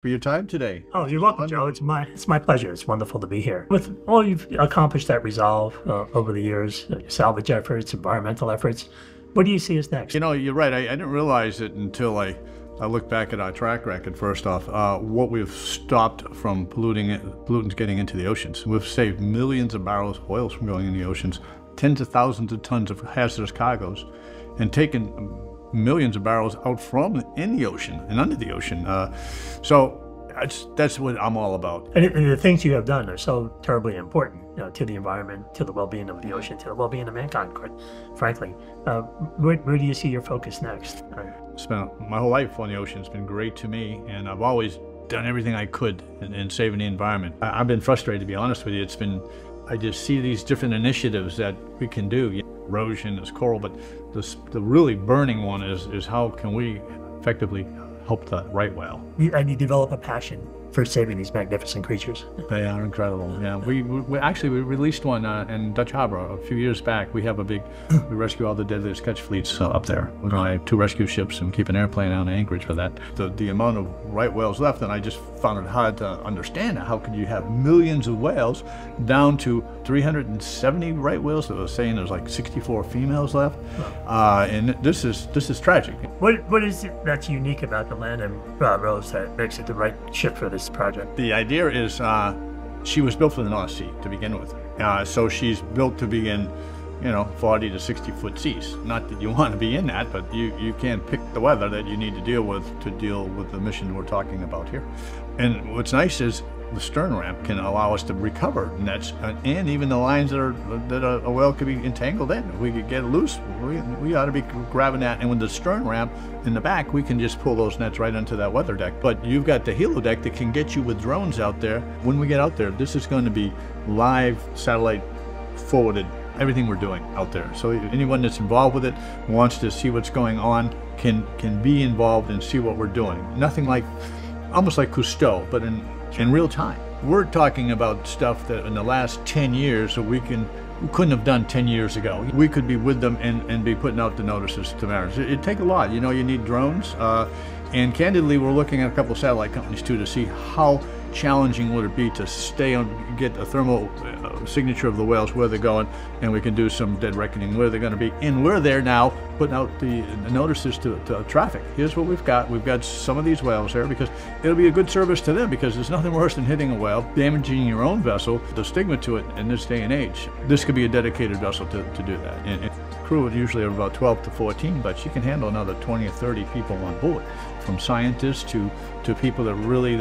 for your time today. Oh, you're welcome, Joe. It's my pleasure. It's wonderful to be here. With all you've accomplished that resolve over the years, salvage efforts, environmental efforts, what do you see as next? You know, you're right. I didn't realize it until I looked back at our track record, first off, what we've stopped from pollutants getting into the oceans. We've saved millions of barrels of oils from going in the oceans, tens of thousands of tons of hazardous cargoes, and taken millions of barrels out from in the ocean and under the ocean. So that's what I'm all about. And the things you have done are so terribly important, to the environment, to the well-being of the ocean, to the well-being of mankind, quite frankly. Where do you see your focus next? Spent my whole life on the ocean. It's been great to me, and I've always done everything I could in saving the environment. I've been frustrated, to be honest with you. I just see these different initiatives that we can do. Erosion is coral, but the really burning one is how can we effectively help the right whale. And you develop a passion for saving these magnificent creatures. They are incredible. Yeah, we released one in Dutch Harbor a few years back. We have we rescue all the deadliest catch fleets up there. I have 2 rescue ships and keep an airplane out in Anchorage for that. The amount of right whales left, and I just found it hard to understand how could you have millions of whales down to 370 right whales. They were saying there's like 64 females left, and this is tragic. What is it that's unique about the Land and Rose that makes it the right ship for this project? The idea is she was built for the North Sea to begin with. So she's built to be in, 40 to 60 foot seas. Not that you want to be in that, but you can't pick the weather that you need to deal with the mission we're talking about here. And what's nice is the stern ramp can allow us to recover nets and even the lines that a whale could be entangled in. If we could get loose, we ought to be grabbing that. And with the stern ramp in the back, we can just pull those nets right onto that weather deck. But you've got the helo deck that can get you with drones out there. When we get out there, this is going to be live satellite forwarded, everything we're doing out there. So anyone that's involved with it, wants to see what's going on, can be involved and see what we're doing. Nothing like, almost like Cousteau, but in real time. We're talking about stuff that in the last 10 years that we couldn't have done 10 years ago. We could be with them and be putting out the notices to mariners. It'd take a lot. You need drones. And candidly, we're looking at a couple of satellite companies too to see how challenging would it be to stay on, get a thermal signature of the whales, where they're going, and we can do some dead reckoning where they're going to be. And we're there now putting out the notices to traffic. Here's what we've got. We've got some of these whales there because it'll be a good service to them, because there's nothing worse than hitting a whale, damaging your own vessel. The stigma to it in this day and age, this could be a dedicated vessel to do that. And crew would usually have about 12 to 14, but she can handle another 20 or 30 people on board, from scientists to people that really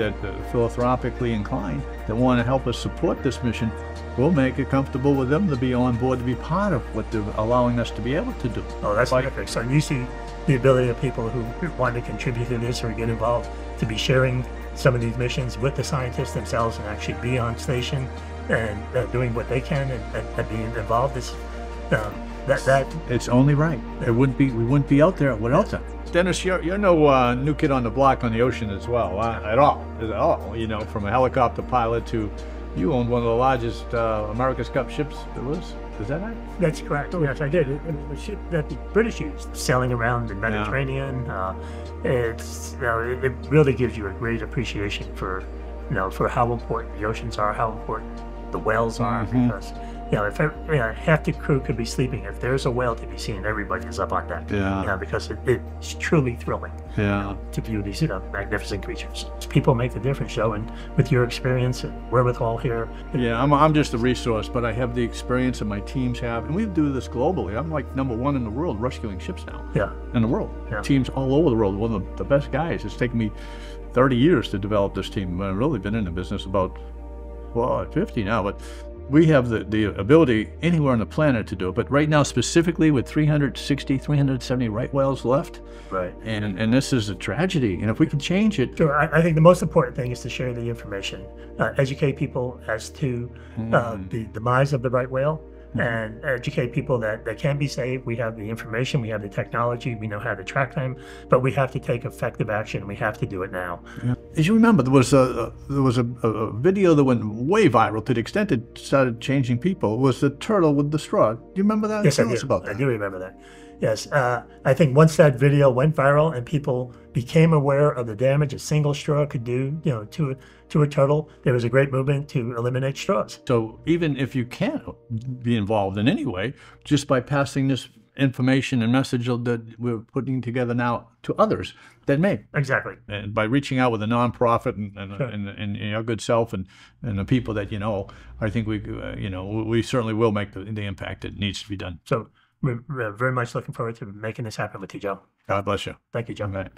philanthropically inclined, that want to help us support this mission. We'll make it comfortable with them to be on board, to be part of what they're allowing us to be able to do. Oh, that's terrific. So you see the ability of people who want to contribute to this or get involved to be sharing some of these missions with the scientists themselves and actually be on station and doing what they can and being involved. It's only right. We wouldn't be out there without them. Dennis, you're no new kid on the block on the ocean as well, at all. From a helicopter pilot to, you owned one of the largest America's Cup ships there was. Is that right? That's correct. Yes, I did. It was a ship that the British used, sailing around the Mediterranean. It really gives you a great appreciation for how important the oceans are, how important the whales are, because if half the crew could be sleeping, if there's a whale to be seen, everybody is up on deck. Because it's truly thrilling to view these magnificent creatures. People make the difference, Joe, and with your experience and wherewithal here. I'm just a resource, but I have the experience that my teams have, and we do this globally. I'm like #1 in the world rescuing ships now. In the world. Teams all over the world. One of the best guys. It's taken me 30 years to develop this team. I've really been in the business about 50 now, but we have the ability anywhere on the planet to do it. But right now, specifically with 370 right whales left, and this is a tragedy. And if we can change it. Sure, I think the most important thing is to share the information, educate people as to the demise of the right whale, and educate people that they can be saved. We have the information, we have the technology, we know how to track them, but we have to take effective action. We have to do it now. As you remember, there was a video that went way viral to the extent it started changing people. It was the turtle with the straw. Do you remember that? Yes, Tell I us do. about that. I do remember that. Yes, I think once that video went viral and people became aware of the damage a single straw could do, to a turtle, there was a great movement to eliminate straws. So even if you can't be involved in any way, just by passing this information and message that we're putting together now to others that may. Exactly. And by reaching out with a nonprofit Sure. and your good self and the people that you know, I think we certainly will make the impact that needs to be done. So we're very much looking forward to making this happen with you, Joe. God bless you. Thank you, Joe. Right.